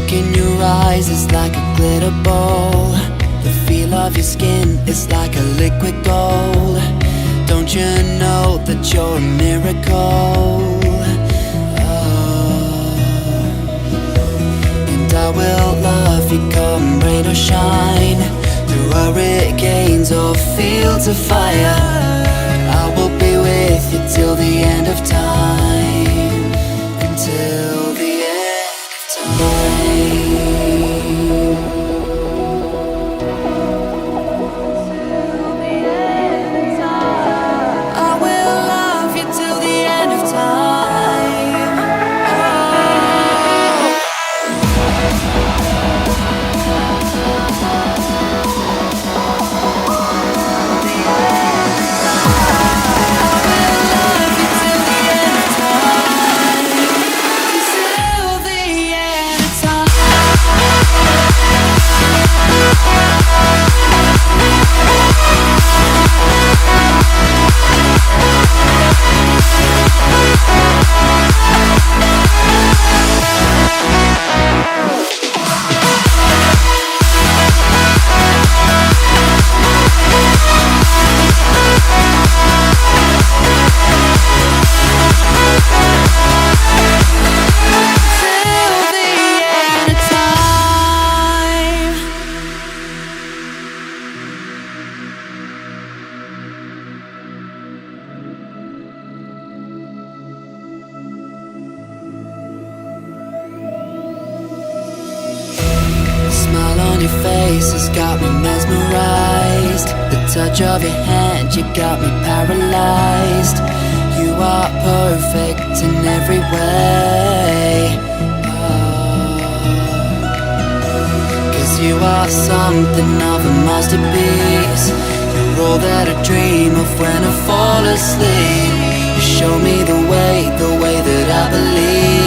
look in your eyes is like a glitter ball. The feel of your skin is like a liquid gold. Don't you know that you're a miracle? And I will love you come rain or shine, through hurricanes or fields of fire. I will be with you till the end of time, until the end of time. I will love you till the end of time. Smile on your face has got me mesmerized. The touch of your hand, you got me paralyzed. You are perfect in every way. Cause you are something of a masterpiece. You're all that I dream of when I fall asleep. You show me the way that I believe.